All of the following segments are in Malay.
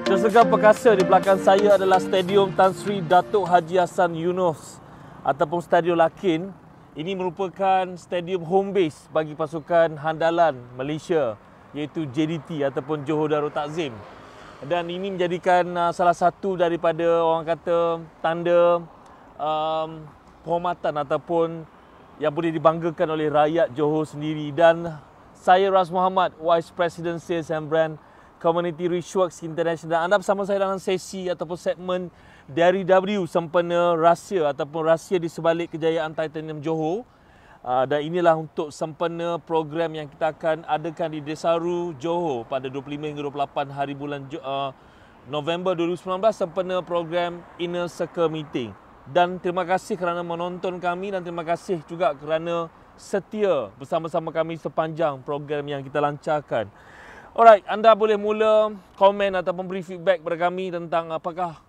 Tersegar perkasa di belakang saya adalah Stadium Tan Sri Datuk Haji Hassan Yunos ataupun Stadium Lakin. Ini merupakan stadium home base bagi pasukan handalan Malaysia iaitu JDT ataupun Johor Darul Takzim. Dan ini menjadikan salah satu daripada orang kata tanda penghormatan ataupun yang boleh dibanggakan oleh rakyat Johor sendiri. Dan saya Ras Muhammad, Vice President Sales and Brand Community Richworks International. Anda bersama saya dalam sesi ataupun segmen dari W sempena rahsia ataupun rahsia di sebalik kejayaan Titanium Johor. Dan inilah untuk sempena program yang kita akan adakan di Desaru, Johor pada 25 hingga 28 hari bulan November 2019 sempena program Inner Circle Meeting. Dan terima kasih kerana menonton kami dan terima kasih juga kerana setia bersama-sama kami sepanjang program yang kita lancarkan. Alright, anda boleh mula komen ataupun beri feedback kepada kami tentang apakah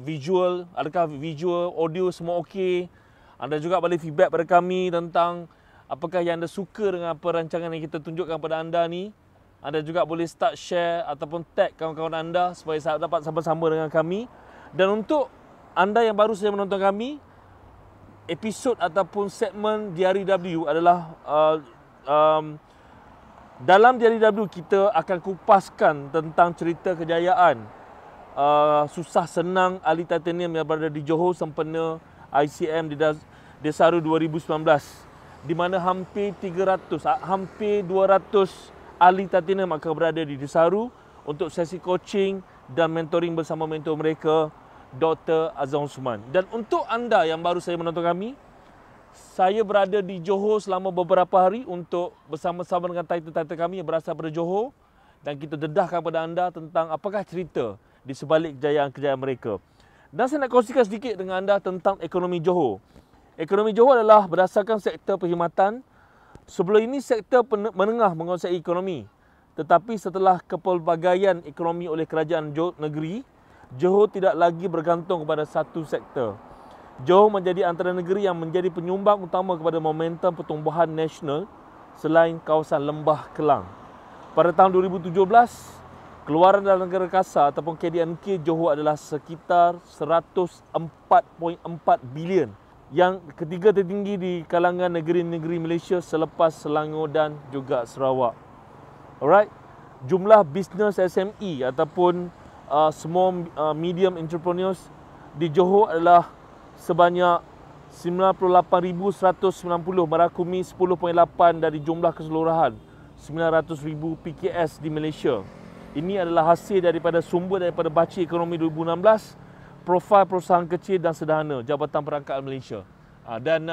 visual, adakah visual, audio semua okey. Anda juga boleh feedback pada kami tentang apakah yang anda suka dengan apa rancangan yang kita tunjukkan pada anda ni. Anda juga boleh start share ataupun tag kawan-kawan anda supaya dapat sama-sama dengan kami. Dan untuk anda yang baru saja menonton kami, episod ataupun segmen Diari W adalah dalam Diari W kita akan kupaskan tentang cerita kejayaan susah senang ahli titanium yang berada di Johor sempena ICM di Desaru 2019, di mana hampir 200 ahli titanium akan berada di Desaru untuk sesi coaching dan mentoring bersama mentor mereka, Dr. Azam Osman. Dan untuk anda yang baru saja menonton kami, saya berada di Johor selama beberapa hari untuk bersama-sama dengan title-title kami yang berasal dari Johor, dan kita dedahkan kepada anda tentang apakah cerita di sebalik kejayaan-kejayaan mereka. Dan saya nak kongsikan sedikit dengan anda tentang ekonomi Johor. Ekonomi Johor adalah berdasarkan sektor perkhidmatan. Sebelum ini sektor menengah menguasai ekonomi. Tetapi setelah kepelbagaian ekonomi oleh kerajaan negeri, Johor tidak lagi bergantung kepada satu sektor. Johor menjadi antara negeri yang menjadi penyumbang utama kepada momentum pertumbuhan nasional selain kawasan Lembah Kelang. Pada tahun 2017, keluaran dalam negara kasar ataupun KDNK Johor adalah sekitar 104.4 bilion, yang ketiga tertinggi di kalangan negeri-negeri Malaysia selepas Selangor dan juga Sarawak. Alright, jumlah bisnes SME ataupun small medium entrepreneurs di Johor adalah sebanyak 98,190, merakumi 10.8 dari jumlah keseluruhan 900,000 PKS di Malaysia. Ini adalah hasil daripada sumber daripada Baca Ekonomi 2016, profil perusahaan kecil dan sederhana Jabatan Perangkat Malaysia. Dan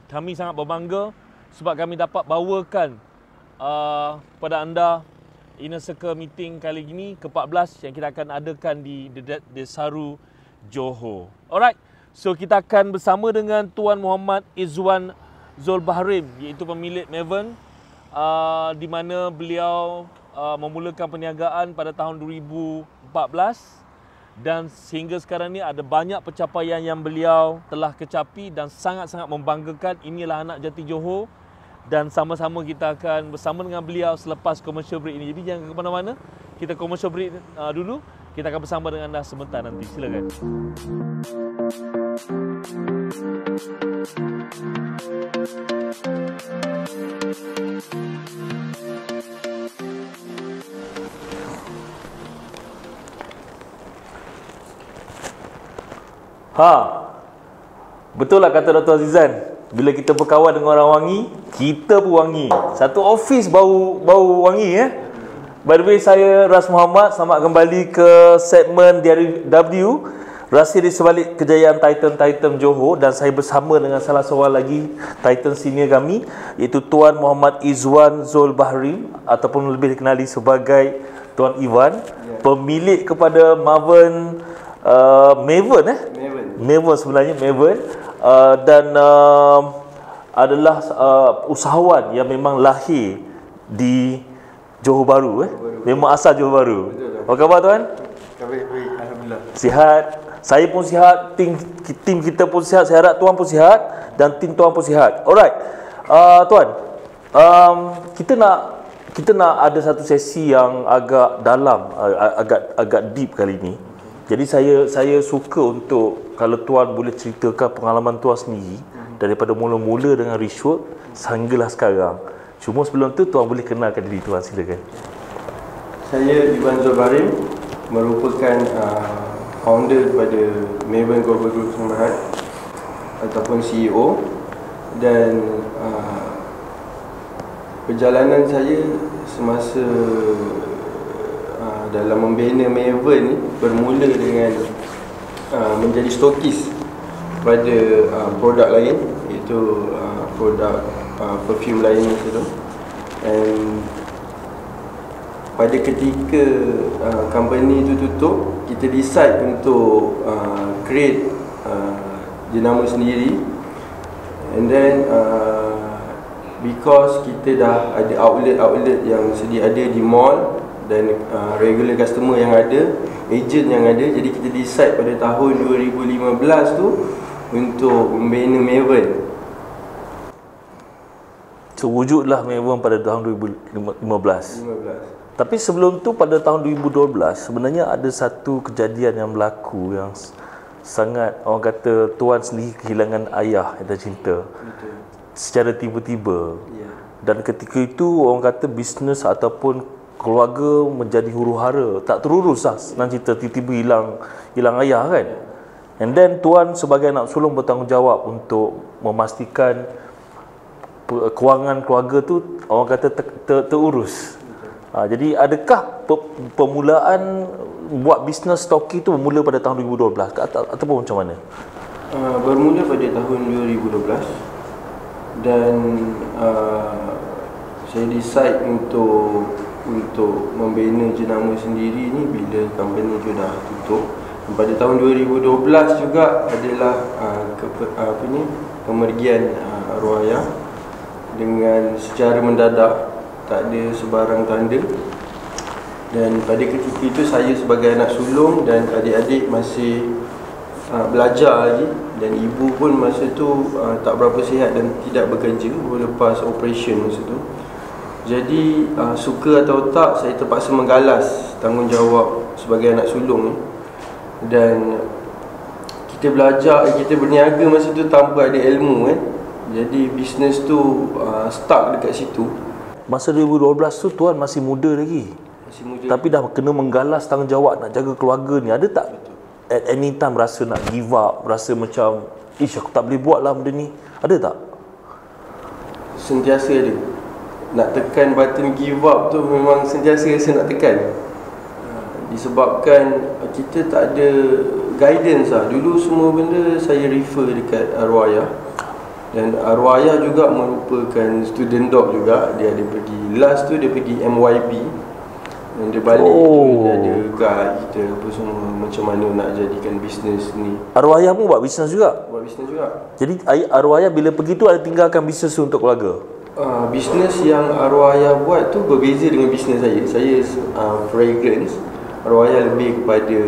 kami sangat berbangga sebab kami dapat bawakan pada anda Inner Circle Meeting kali ini ke-14 yang kita akan adakan di Desaru, Johor. Alright, so kita akan bersama dengan Tuan Muhammad Izwan Zulbahrim, iaitu pemilik Maven, di mana beliau memulakan perniagaan pada tahun 2014 dan sehingga sekarang ni ada banyak pencapaian yang beliau telah kecapi dan sangat-sangat membanggakan. Inilah anak jati Johor dan sama-sama kita akan bersama dengan beliau selepas commercial break ini. Jadi jangan ke mana-mana, kita commercial break dulu. Kita akan bersama dengan anda sebentar nanti. Silakan. Betul lah kata Dr. Azizan, bila kita berkawan dengan orang wangi, kita pun wangi. Satu office bau wangi ya. By the way, saya Ras Muhammad, selamat kembali ke segmen Diari W, rahsia di sebalik kejayaan Titan Johor, dan saya bersama dengan salah seorang lagi Titan senior kami, iaitu Tuan Muhammad Izwan Zulbahrim ataupun lebih dikenali sebagai Tuan Iwan, pemilik kepada Maven sebenarnya Maven, dan adalah usahawan yang memang lahir di Johor Bahru. Memang asal Johor Bahru. Apa khabar tuan? Baik, alhamdulillah. Sihat. Saya pun sihat, tim kita pun sihat. Saya harap tuan pun sihat dan tim tuan pun sihat. Alright. Tuan, kita nak ada satu sesi yang agak dalam, agak deep kali ini. Jadi saya suka untuk kalau tuan boleh ceritakan pengalaman tuan sendiri daripada mula-mula dengan Richwood sehinggalah sekarang. Cuma sebelum tu tuan boleh kenalkan diri tuan, silakan. Saya Iwan Zulbarim, merupakan founder daripada Maven Global Group Sdn ataupun CEO, dan perjalanan saya semasa dalam membina Maven ni bermula dengan menjadi stokis pada produk lain, iaitu produk perfume lain itu. And pada ketika company itu tutup, kita decide untuk create jenama sendiri. And then because kita dah ada outlet yang sedia ada di mall dan regular customer yang ada, agent yang ada, jadi kita decide pada tahun 2015 tu untuk membina Maven. So wujudlah Maven pada tahun 2015. Tapi sebelum tu pada tahun 2012 sebenarnya ada satu kejadian yang berlaku yang sangat, orang kata tuan sendiri kehilangan ayah dan cinta. Betul. Secara tiba-tiba. Ya. Dan ketika itu orang kata bisnes ataupun keluarga menjadi huru-hara, tak terurus lah senang cerita, tiba-tiba hilang ayah kan. And then tuan sebagai anak sulung bertanggungjawab untuk memastikan kewangan keluarga tu orang kata terurus. Jadi adakah permulaan buat bisnes stoki tu bermula pada tahun 2012 ataupun macam mana? Bermula pada tahun 2012 dan saya decide untuk membina jenama sendiri ni bila company tu dah tutup. Pada tahun 2012 juga adalah pemergian arwah ayah dengan secara mendadak, tak ada sebarang tanda. Dan pada ketika itu saya sebagai anak sulung dan adik-adik masih belajar lagi, dan ibu pun masa tu tak berapa sihat dan tidak bekerja lepas operation masa tu. Jadi suka atau tak, saya terpaksa menggalas tanggungjawab sebagai anak sulung ni. Dan kita belajar, kita berniaga masa tu tanpa ada ilmu kan. Jadi bisnes tu stuck dekat situ. Masa 2012 tu tuan masih muda lagi. Masih muda. Tapi dah kena menggalas tanggungjawab nak jaga keluarga ni. Ada tak at any time rasa nak give up, rasa macam aku tak boleh buat lah benda ni? Ada tak? Sentiasa ada. Nak tekan button give up tu memang sentiasa rasa nak tekan. Disebabkan kita tak ada guidance lah. Dulu semua benda saya refer dekat arwah ayah. Dan arwah ayah juga merupakan student doc juga. Dia ada pergi, last tu dia pergi MYB. Dan dia balik tu dia ada guide kita apa semua, macam mana nak jadikan bisnes ni. Arwah ayah pun buat bisnes juga? Buat bisnes juga. Jadi arwah ayah bila pergi tu ada tinggalkan bisnes tu untuk keluarga? Bisnes yang arwah ayah buat tu berbeza dengan bisnes saya. Saya fragrance. Arwah ayah lebih kepada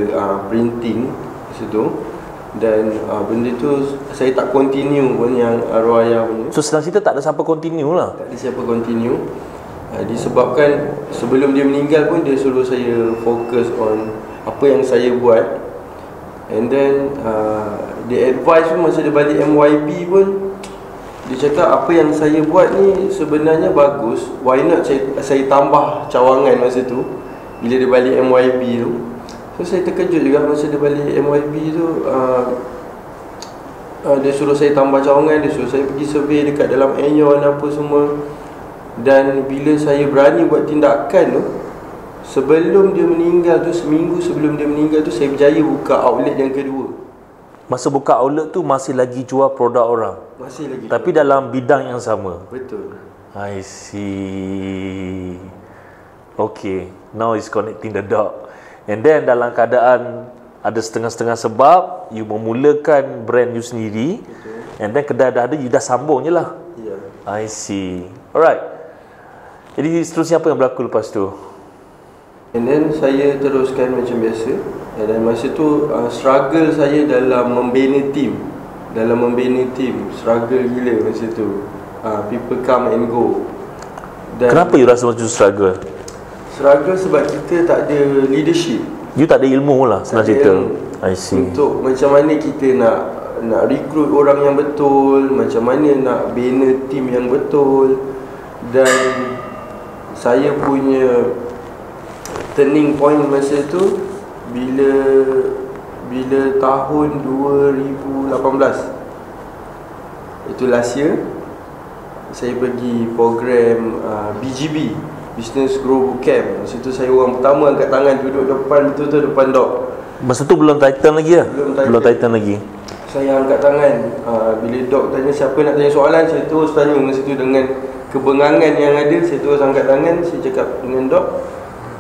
printing situ. Dan benda tu saya tak continue pun yang arwah ayah punya. So senang cerita tak ada siapa continue lah? Tak ada siapa continue. Disebabkan sebelum dia meninggal pun dia suruh saya fokus on apa yang saya buat. And then dia advice pun masa dia balik MYB pun, dia cakap apa yang saya buat ni sebenarnya bagus, why not saya tambah cawangan masa tu bila dia balik MYB tu. So saya terkejut juga masa dia balik MYB tu. Dia suruh saya tambah cawangan, dia suruh saya pergi survey dekat dalam Aeon apa semua. Dan bila saya berani buat tindakan tu, sebelum dia meninggal tu, seminggu sebelum dia meninggal tu, saya berjaya buka outlet yang kedua. Masa buka outlet tu masih lagi jual produk orang? Masih lagi. Tapi jual dalam bidang yang sama? Betul. I see. Okay, now is connecting the dot. And then dalam keadaan ada setengah-setengah sebab, you memulakan brand you sendiri. Betul. And then kedai dah ada, you dah sambung je lah. Ya. I see. Alright. Jadi seterusnya apa yang berlaku lepas tu? And then saya teruskan macam biasa. Dan masa tu struggle saya dalam membina team. Struggle gila masa tu. people come and go. Dan Kenapa you rasa macam struggle? struggle sebab kita tak ada leadership. You tak ada ilmu lah senang cerita. I see. Untuk macam mana kita nak rekrut orang yang betul, macam mana nak bina tim yang betul. Dan saya punya turning point masa tu bila tahun 2018. Itu last year. Saya pergi program BGB, Business Grow Bootcamp. Masa tu saya orang pertama angkat tangan, duduk depan, betul-betul depan Doc. Masa tu belum Titan lagi lah? Belum Titan lagi. Saya angkat tangan. Bila Doc tanya siapa nak tanya soalan, saya terus tanya masa tu dengan kebengangan yang ada. Saya terus angkat tangan, saya cakap dengan Doc,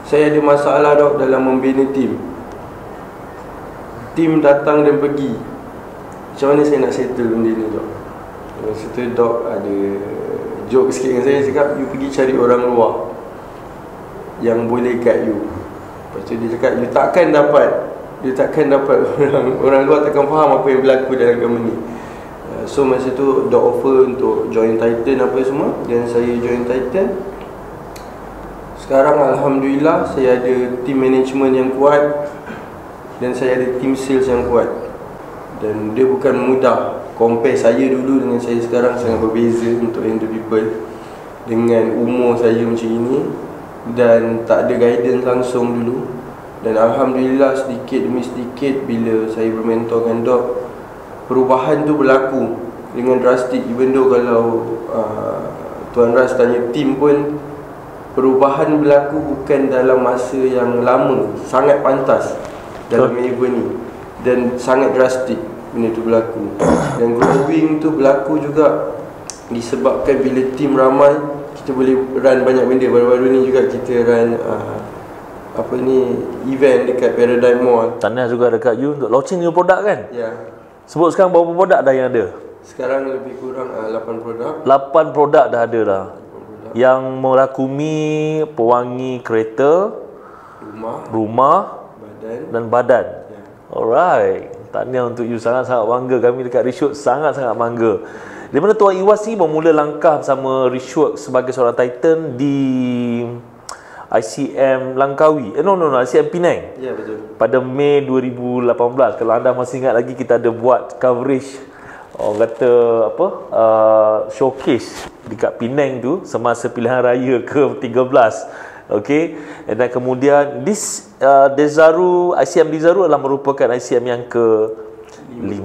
saya ada masalah Doc dalam membina tim. Tim datang dan pergi. Macam mana saya nak settle benda ni Doc? Masa tu Doc ada joke sikit dengan saya, cakap you pergi cari orang luar yang boleh guide you. Lepas tu dia cakap you takkan dapat orang luar takkan faham apa yang berlaku dalam company. So masa tu Doc offer untuk join Titan apa semua, dan saya join Titan. Sekarang Alhamdulillah saya ada team management yang kuat dan saya ada team sales yang kuat. Dan dia bukan mudah. Compare saya dulu dengan saya sekarang sangat berbeza untuk handle people. Dengan umur saya macam ini dan tak ada guidance langsung dulu. Dan Alhamdulillah sedikit demi sedikit bila saya bermentor dengan Doc, perubahan tu berlaku dengan drastik. Even though kalau Tuan Ras tanya tim pun, perubahan berlaku bukan dalam masa yang lama, sangat pantas dalam event ni. Dan sangat drastik benda tu berlaku. Dan growing tu berlaku juga disebabkan bila tim ramai, kita boleh run banyak benda. Baru-baru ni juga kita run event dekat Paradigm Mall. Tahniah juga dekat you untuk launching new produk kan? Ya. Sebut sekarang berapa produk dah yang ada? Sekarang lebih kurang 8 produk. 8 produk dah ada dah. Yang merakumi pewangi kereta, rumah dan badan. Ya. Alright. Tahniah untuk you, sangat-sangat bangga. Kami dekat Rishworks sangat-sangat bangga. Di mana Tuan Iwas ni bermula langkah bersama Rishworks sebagai seorang Titan di ICM Langkawi. ICM Penang. Ya, betul. Pada Mei 2018. Kalau anda masih ingat lagi, kita ada buat coverage, orang kata showcase dekat Penang tu semasa pilihan raya ke-13. Okey, dan kemudian Desaru, ICM Desaru adalah merupakan ICM yang ke-5.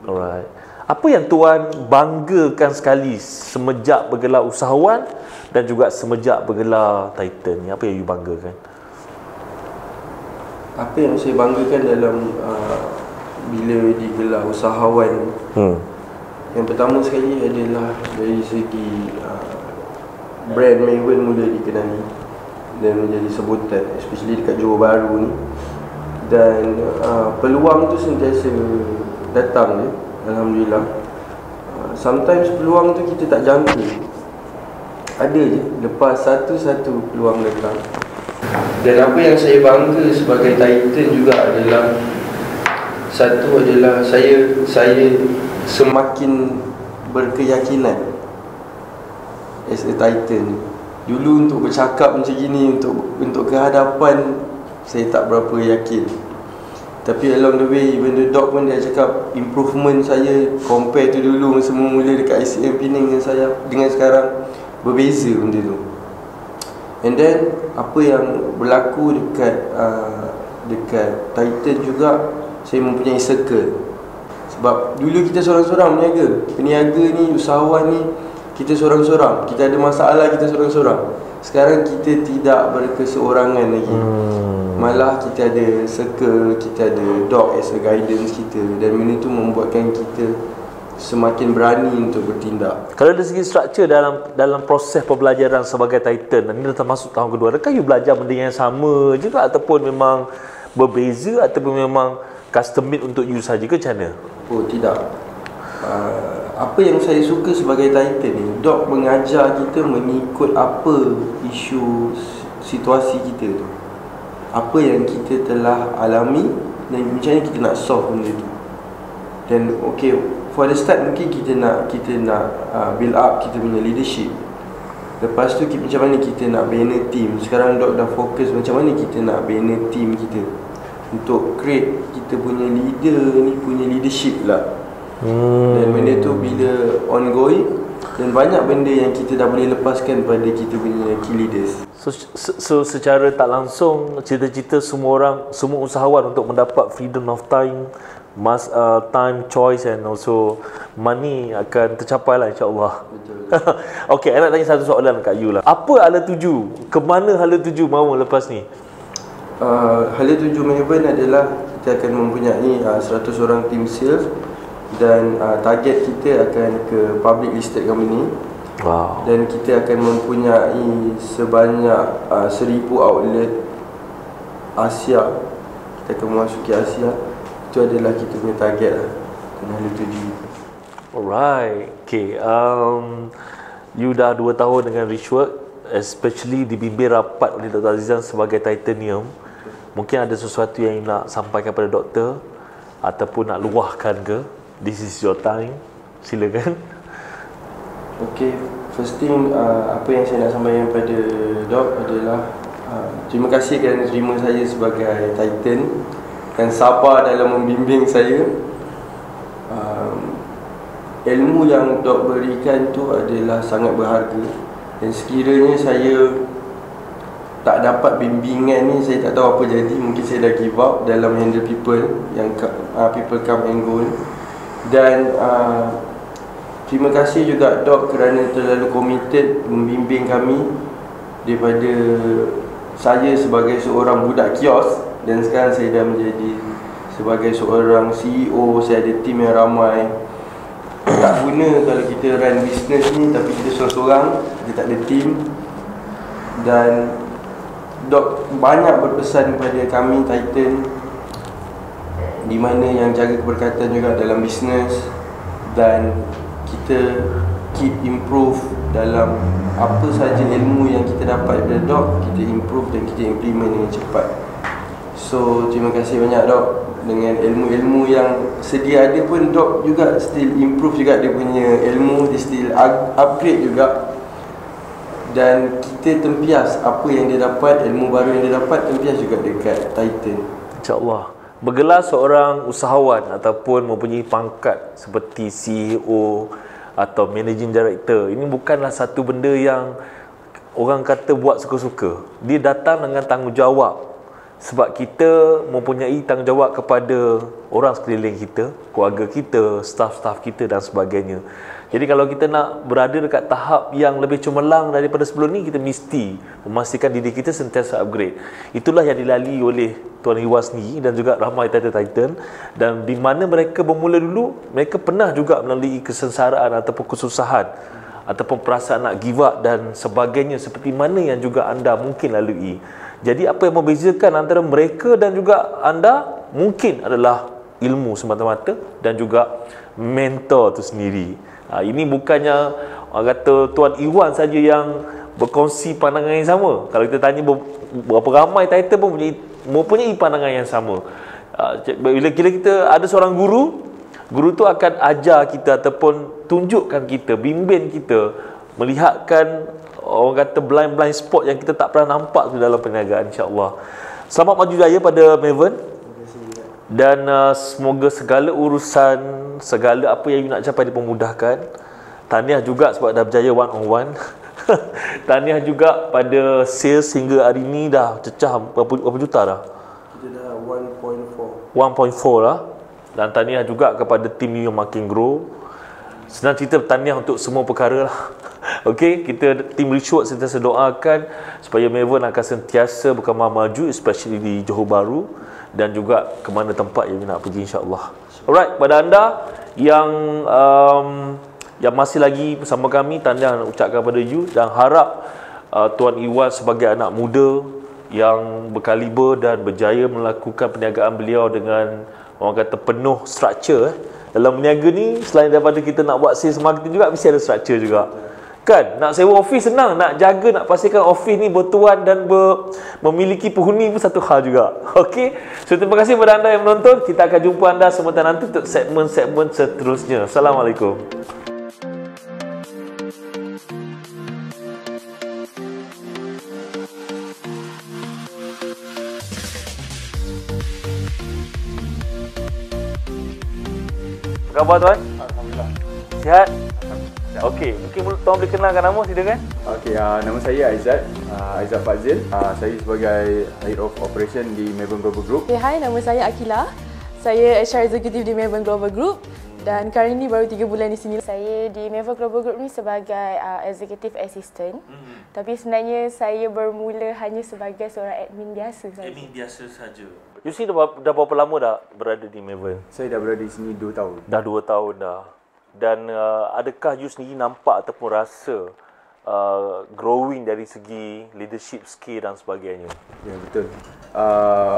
Alright. Apa yang tuan banggakan sekali semenjak bergelar usahawan dan juga semenjak bergelar Titan ni? Apa yang you banggakan? Apa yang saya banggakan dalam bila digelar usahawan, yang pertama sekali adalah dari segi brand Maven mula dikenali dan menjadi sebutan, especially dekat Johor Bahru ni. Dan peluang tu sentiasa datang je, Alhamdulillah. Sometimes peluang tu kita tak jangka, ada je, lepas satu-satu peluang datang. Dan apa yang saya bangga sebagai Titan juga adalah, satu adalah saya semakin berkeyakinan as a Titan. Dulu untuk bercakap macam gini, untuk kehadapan, saya tak berapa yakin. Tapi along the way, even the Doc pun dia cakap improvement saya compare tu dulu masa mula dekat ICM Penang dengan sekarang berbeza benda tu. And then apa yang berlaku dekat Titan juga, saya mempunyai circle. Sebab dulu kita seorang-seorang berniaga. Peniaga ni, usahawan ni, kita seorang-seorang. Kita ada masalah, kita seorang-seorang. Sekarang kita tidak berkeseorangan lagi. Malah kita ada circle, kita ada Doc as a guidance kita. Dan benda tu membuatkan kita semakin berani untuk bertindak. Kalau dari segi struktur dalam proses pembelajaran sebagai Titan, ini dah termasuk tahun kedua, adakah you belajar benda yang sama juga ataupun memang berbeza ataupun memang custom made untuk you saja ke macam mana? Oh, tidak. Apa yang saya suka sebagai Titan ni, Doc mengajar kita mengikut apa isu situasi kita tu, apa yang kita telah alami dan macam mana kita nak solve benda tu. Dan okey, for the start mungkin kita nak build up kita punya leadership. Lepas tu macam mana kita nak bina team. Sekarang Dok dah fokus macam mana kita nak bina team kita untuk create kita punya leader ni punya leadership lah. Dan benda tu bila ongoing, dan banyak benda yang kita dah boleh lepaskan pada kita punya key leaders. So secara tak langsung, cita-cita semua usahawan untuk mendapat freedom of time, time, choice and also money akan tercapai lah, insyaAllah. Betul. Okay, saya nak tanya satu soalan kat you lah. Apa hala tuju? Kemana hala tuju mahu lepas ni? Hala tuju Melbourne adalah kita akan mempunyai 100 orang team sales, dan target kita akan ke public listed company. Wow. Dan kita akan mempunyai sebanyak 1000 outlet Asia. Kita akan memasuki Asia. Itu adalah kita punya target lah. Hala tuju. Alright. Okay. You dah 2 tahun dengan Richwork, especially dibimbing rapat oleh Dr. Azizan sebagai Titanium. Mungkin ada sesuatu yang nak sampaikan kepada doktor ataupun nak luahkan ke? This is your time. Silakan. Okay, first thing apa yang saya nak sampaikan pada Dok adalah terima kasih kerana terima saya sebagai Titan dan sabar dalam membimbing saya. Ilmu yang Dok berikan tu adalah sangat berharga, dan sekiranya saya tak dapat bimbingan ni, saya tak tahu apa jadi. Mungkin saya dah give up dalam handle people yang people come and go. Dan terima kasih juga Dok kerana terlalu committed membimbing kami daripada saya sebagai seorang budak kios, dan sekarang saya dah menjadi sebagai seorang CEO. Saya ada tim yang ramai. Tak guna kalau kita run business ni tapi kita seorang-seorang, kita tak ada team. Dan Dok banyak berpesan kepada kami Titan, di mana yang jaga keberkatan juga dalam bisnes, dan kita keep improve dalam apa sahaja ilmu yang kita dapat daripada Dok, kita improve dan kita implement dengan cepat. So terima kasih banyak Dok. Dengan ilmu-ilmu yang sedia ada pun Dok juga still improve juga dia punya ilmu, dia still upgrade juga. Dan kita tempias apa yang dia dapat, ilmu baru yang dia dapat, tempias juga dekat Titan. InsyaAllah. Bergelar seorang usahawan ataupun mempunyai pangkat seperti CEO atau Managing Director, ini bukanlah satu benda yang orang kata buat suka-suka. Dia datang dengan tanggungjawab. Sebab kita mempunyai tanggungjawab kepada orang sekeliling kita, keluarga kita, staff-staff kita dan sebagainya. Jadi kalau kita nak berada dekat tahap yang lebih cemerlang daripada sebelum ni, kita mesti memastikan diri kita sentiasa upgrade. Itulah yang dilalui oleh Tuan Iwan sendiri dan juga ramai Titan. Dan di mana mereka bermula dulu, mereka pernah juga melalui kesengsaraan ataupun kesusahan ataupun perasaan nak give up dan sebagainya, seperti mana yang juga anda mungkin lalui. Jadi apa yang membezakan antara mereka dan juga anda mungkin adalah ilmu semata-mata dan juga mentor tu sendiri. Ini bukannya orang kata Tuan Iwan saja yang berkongsi pandangan yang sama. Kalau kita tanya berapa ramai Titan pun mempunyai pandangan yang sama. Bila kita ada seorang guru tu akan ajar kita ataupun tunjukkan kita, bimbing kita, melihatkan orang kata blind spot yang kita tak pernah nampak dalam perniagaan, insya-Allah. Selamat maju jaya pada Melbourne. Dan semoga segala urusan, segala apa yang you nak capai dipermudahkan. Tahniah juga sebab dah berjaya one on one. Tahniah juga pada sales hingga hari ni dah cecah berapa juta dah? Kita dah 1.4 lah. Dan tahniah juga kepada tim you yang makin grow. Senang cerita, tahniah untuk semua perkara lah. Okey, kita tim Richwork sentiasa doakan supaya Melbourne akan sentiasa berkembang maju, especially di Johor Bahru dan juga ke mana tempat yang nak pergi, insya-Allah. Alright, pada anda yang masih lagi bersama kami, tahniah nak ucapkan kepada you dan harap Tuan Iwan sebagai anak muda yang berkaliber dan berjaya melakukan perniagaan beliau dengan orang kata penuh struktur. Dalam berniaga ni, selain daripada kita nak buat sales marketing juga, mesti ada struktur juga. Kan, nak sewa office senang, nak jaga, nak pastikan office ni bertuan dan memiliki penghuni pun satu hal juga. Okey. So terima kasih kepada anda yang menonton. Kita akan jumpa anda sebentar nanti untuk segmen-segmen seterusnya. Assalamualaikum. Apa khabar tuan? Alhamdulillah. Sihat? Okey, mungkin tuan boleh kenalkan nama, silakan. Okey, nama saya Aizat Fazil. Saya sebagai Head of Operation di Melbourne Global Group. Okay, hai, nama saya Akila. Saya HR Executive di Melbourne Global Group dan kali ini baru 3 bulan di sini. Saya di Melbourne Global Group ni sebagai Executive Assistant. Tapi sebenarnya saya bermula hanya sebagai seorang admin biasa saja. Admin biasa saja. Yusni dah berapa lama dah berada di Melbourne? Saya dah berada di sini 2 tahun. Dah 2 tahun dah. Dan adakah you sendiri nampak ataupun rasa growing dari segi leadership skill dan sebagainya? Ya, betul.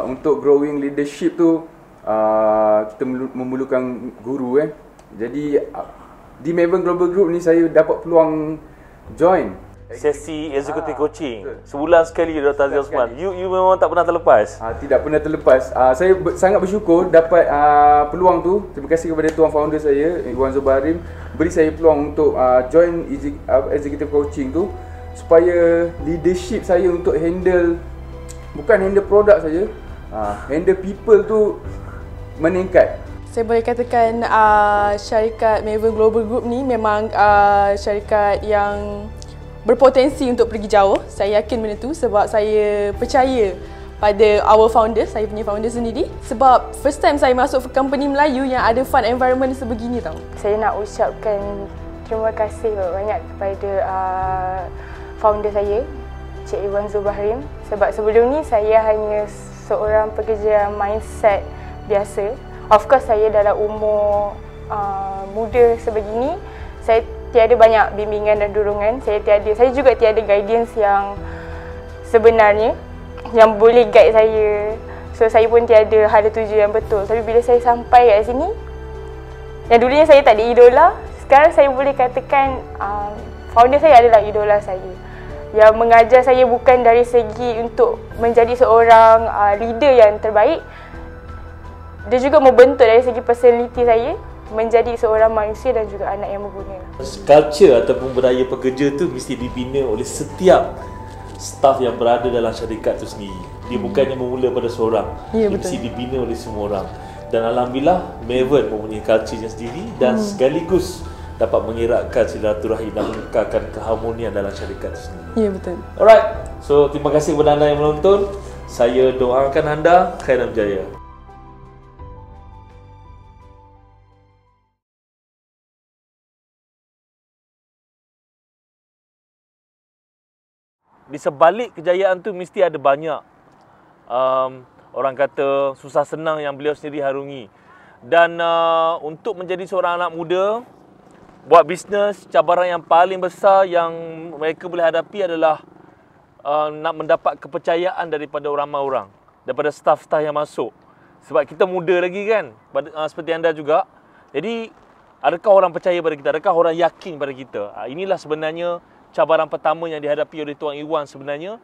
Untuk growing leadership tu kita memerlukan guru Jadi di Melbourne Global Group ni saya dapat peluang join sesi executive coaching. Sebulan sekali Dr. Aziz Osman. You memang tak pernah terlepas? Tidak pernah terlepas. Saya sangat bersyukur dapat peluang tu. Terima kasih kepada tuan founder saya, Iwan Zubarim, beri saya peluang untuk join executive coaching tu supaya leadership saya untuk bukan handle produk saja, handle people tu meningkat. Saya boleh katakan syarikat Melbourne Global Group ni memang syarikat yang berpotensi untuk pergi jauh. Saya yakin benda tu sebab saya percaya pada our founder, saya punya founder sendiri. Sebab first time saya masuk company Melayu yang ada fun environment sebegini tau. Saya nak ucapkan terima kasih banyak kepada founder saya, Cik Iwan Zubarim. Sebab sebelum ni saya hanya seorang pekerja mindset biasa. Of course saya dalam umur muda sebegini, saya tiada banyak bimbingan dan dorongan. Saya juga tiada guidance yang sebenarnya yang boleh guide saya. So saya pun tiada hala tuju yang betul. Tapi bila saya sampai kat sini, yang dulunya saya tak ada idola, sekarang saya boleh katakan founder saya adalah idola saya. Yang mengajar saya bukan dari segi untuk menjadi seorang leader yang terbaik, dia juga membentuk dari segi personality saya menjadi seorang manusia dan juga anak yang berguna. Culture ataupun budaya pekerja tu mesti dibina oleh setiap staff yang berada dalam syarikat tu sendiri. Dia bukannya bermula pada seorang. Ya, dia mesti dibina oleh semua orang. Dan alhamdulillah Melbourne mempunyai culture-nya sendiri dan sekaligus dapat mengeratkan silaturahim dan mengekalkan keharmonian dalam syarikat itu sendiri. Ya, betul. Alright. So terima kasih kepada anda yang menonton. Saya doakan anda khairan berjaya. Di sebalik kejayaan tu mesti ada banyak orang kata susah senang yang beliau sendiri harungi. Dan untuk menjadi seorang anak muda, buat bisnes, cabaran yang paling besar yang mereka boleh hadapi adalah nak mendapat kepercayaan daripada ramai orang, daripada staff-staff yang masuk. Sebab kita muda lagi kan, seperti anda juga. Jadi adakah orang percaya pada kita? Adakah orang yakin pada kita? Inilah sebenarnya cabaran pertama yang dihadapi oleh Tuan Iwan sebenarnya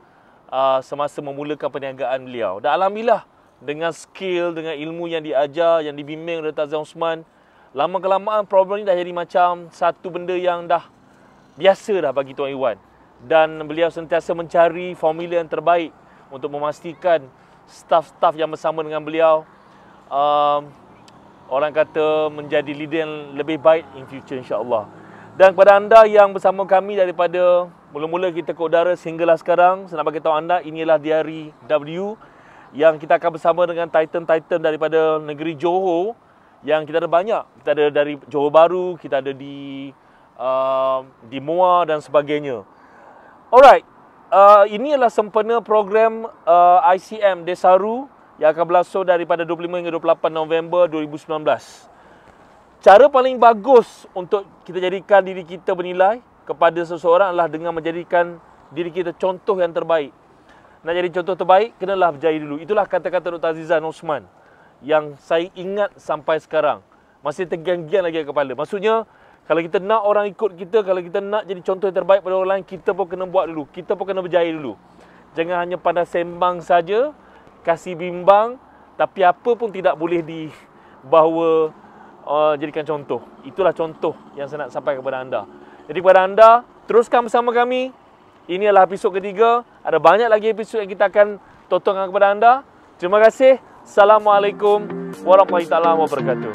semasa memulakan perniagaan beliau. Dan alhamdulillah dengan skill, dengan ilmu yang diajar, yang dibimbing oleh Dr. Aziz Osman, lama-kelamaan problem ni dah jadi macam satu benda yang dah biasa dah bagi Tuan Iwan. Dan beliau sentiasa mencari formula yang terbaik untuk memastikan staff-staff yang bersama dengan beliau orang kata menjadi leader yang lebih baik in future insya-Allah. Dan kepada anda yang bersama kami daripada mula-mula kita ke udara sehinggalah sekarang, saya nak bagi tahu anda inilah Diari W yang kita akan bersama dengan Titan-Titan daripada negeri Johor yang kita ada banyak. Kita ada dari Johor Bahru, kita ada di Muar dan sebagainya. Alright, ini adalah sempena program ICM Desaru yang akan berlangsung daripada 25 hingga 28 November 2019. Cara paling bagus untuk kita jadikan diri kita bernilai kepada seseorang adalah dengan menjadikan diri kita contoh yang terbaik. Nak jadi contoh terbaik, kenalah berjaya dulu. Itulah kata-kata Dr. Azizan Osman yang saya ingat sampai sekarang. Masih tergiang-giang lagi ke kepala. Maksudnya, Kalau kita nak orang ikut kita, kalau kita nak jadi contoh yang terbaik pada orang lain, kita pun kena buat dulu. Kita pun kena berjaya dulu. Jangan hanya pandai sembang saja, kasih bimbang, tapi apa pun tidak boleh dibawa jadikan contoh. Itulah contoh yang saya nak sampai kepada anda. Jadi kepada anda, teruskan bersama kami. Ini adalah episod ketiga. Ada banyak lagi episod yang kita akan totongkan kepada anda. Terima kasih. Assalamualaikum warahmatullahi wabarakatuh.